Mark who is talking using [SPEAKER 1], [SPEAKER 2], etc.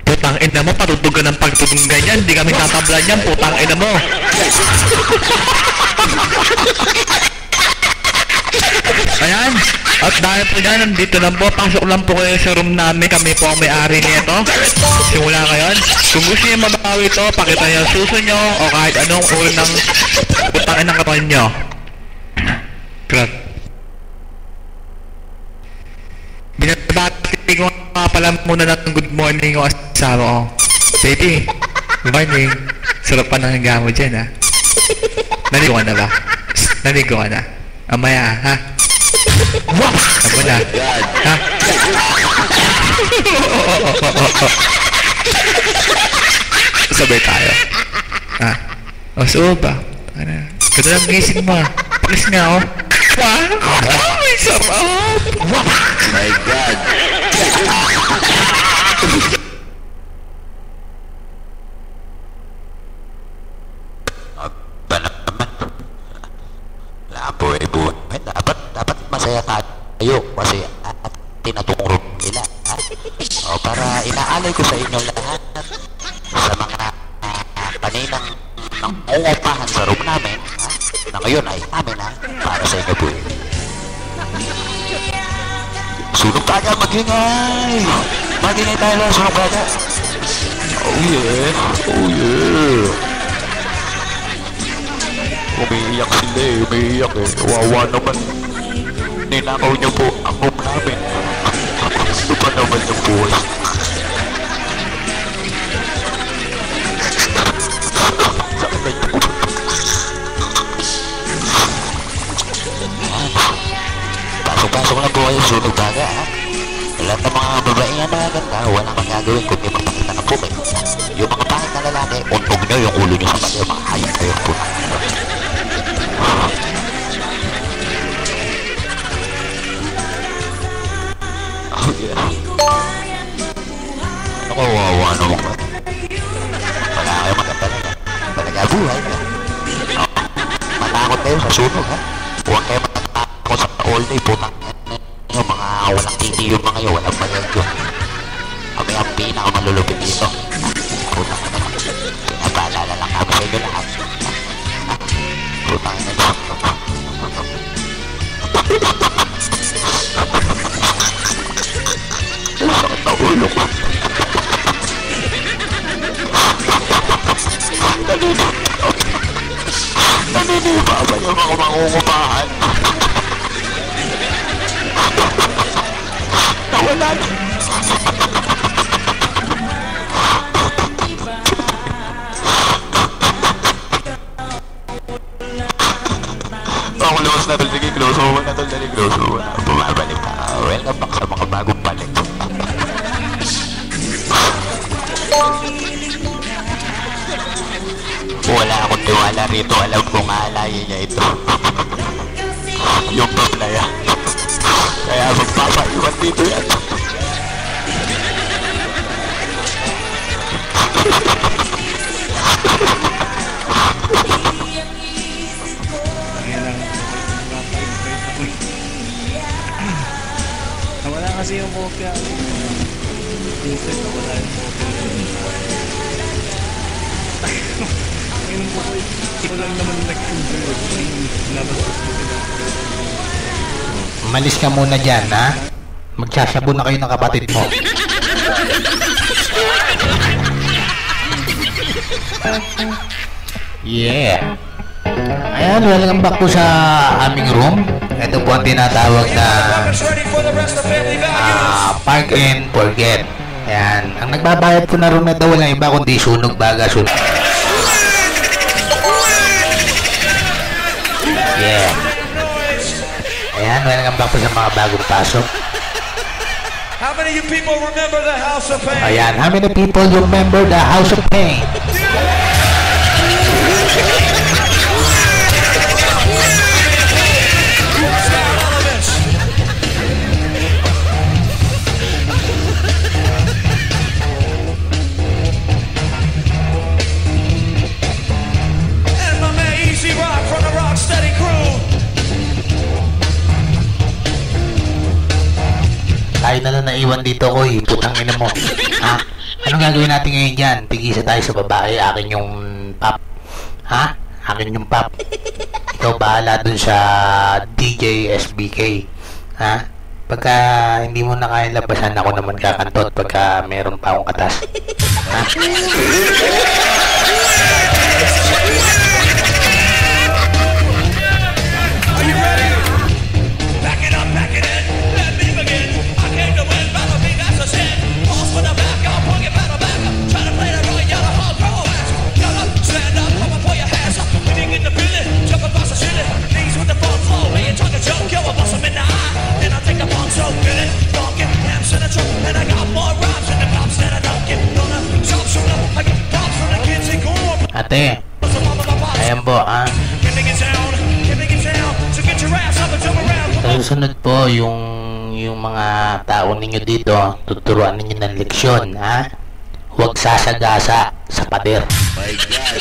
[SPEAKER 1] Putang ina mo, patutugan ng pagtutong ganyan. Hindi kami tatablan yan, putang ina mo. Ayan. At dahil po dyan, nandito lang po. Pasok lang po kayo sa room namin. Kami po ang may-ari nito. Simula ngayon. Kung gusto niyo mabawi ito, pakita niyo ang suso nyo o kahit anong uri ng putang ina ng katawan nyo. Crap. Binabati ko nga pala muna ng good morning o asawa ko. Baby, good morning. Sarap pa ng higa mo dyan, ha? Naligo ka na ba? Naligo ka na? Amaya, ha? Wap! Ako na, ha? Sabay tayo. Ha? O, so ba? Ano? Ganda lang gising mo, ha? Please nga, oh. Wow! May sarap! Wap!
[SPEAKER 2] My God! Buhay. Dapat masaya tayo kasi tinaturo nila. O, para inaalay ko sa inyo lahat sa mga kaninang nangungupahan sa room namin, na ngayon ay amin, para sa inyo po. Sunog tayo, magingay! Magingay tayo lang, sunog tayo. Oh yeah! Oh yeah! Umiiyak sila umiiyak Wawa naman. Ninakaw niyo po ang room namin. Ano ba naman yung buhay? Pasok-pasok na po kayo, sunog taga, ha? Lahat ng mga babae na maganda, walang magagawin kundi magpakita na po kayo. Yung mga pangit na lalaki, untog nyo yung ulo nyo sa pati, yung mga hayop kayo po. Oh yeah. Ano kawawa naman ba? Wala kayo magkapalaga. Talaga buhay ka. Matakot kayo sa sunog, ha? Huwag kayo matakot sa all day, putang yung mga walang titi yung mga yun, walang bayag yun. Kami ang pinakamalulupit dito. Putang na naman. Pinapaalala lang kami sa inyo lahat. Putang na naman. Sakit na ulo ko. Naniniba ba yung mga mangungupahan? Nawala na. Ako lawas na tol, sige close over na tol, dali close over na. Bumabalik na. Welcome back sa mga bagong balik. Wala akong tiwala rito, alam kong aalayin niya ito. Yung paplaya. Kaya magpapaiwan dito yan.
[SPEAKER 3] Nawala kasi yung kopya. Insert, nawala yung kopya. Ngayon po ko, ito lang naman nag-insert.
[SPEAKER 4] Umalis ka muna dyan, ha? Magsasabo na kayo ng kapatid mo. Yeah. Ayan, welcome back po sa aming room. Ito po ang tinatawag na Park and Forget. Ayan, ang nagbabayad po na room na ito walang iba kundi Sunog Baga Sunog. Yeah. Ayan, welcome back po sa mga bagong pasok.
[SPEAKER 5] How many of you people remember the House of Pain?
[SPEAKER 4] Ayan, how many people remember the House of Pain?
[SPEAKER 5] And my man Easy Rock from the Rocksteady crew.
[SPEAKER 4] naiwan dito ko eh. Putang ina mo. Ha? Anong gagawin natin ngayon dyan? Tigisa tayo sa babae. Akin yung pop. Ha? Akin yung pop. Ikaw bahala dun sa DJ SBK. Ha? Pagka hindi mo na kaya labasan, ako naman kakantot pagka meron pa akong katas. Ha?
[SPEAKER 5] Are you ready? Back it up, back it in. Let me begin. I came to win, battle me, that's a sin. Balls for the back, I'll bring it battle back. Try to play the right, you're a hard girl ass. Get up, stand up, come on, put your hands up. We didn't get the feeling, jump across the ceiling. Knees with the funk flow, man, you talk a joke, yo, I bust them in the eye. Then I take the funk so feel it. Don't get amps in the truck, and I got more rhymes in the pops that I don't get. Gonna jump shooter, I get pops from the kids in gore.
[SPEAKER 4] Ate, ayan po, ha?
[SPEAKER 5] Giving it down, so get your ass up and jump around.
[SPEAKER 4] Sa susunod po, yung mga tao ninyo dito, tuturuan ninyo ng leksyon, ha? Huwag sasagasa sa pader.
[SPEAKER 2] My God.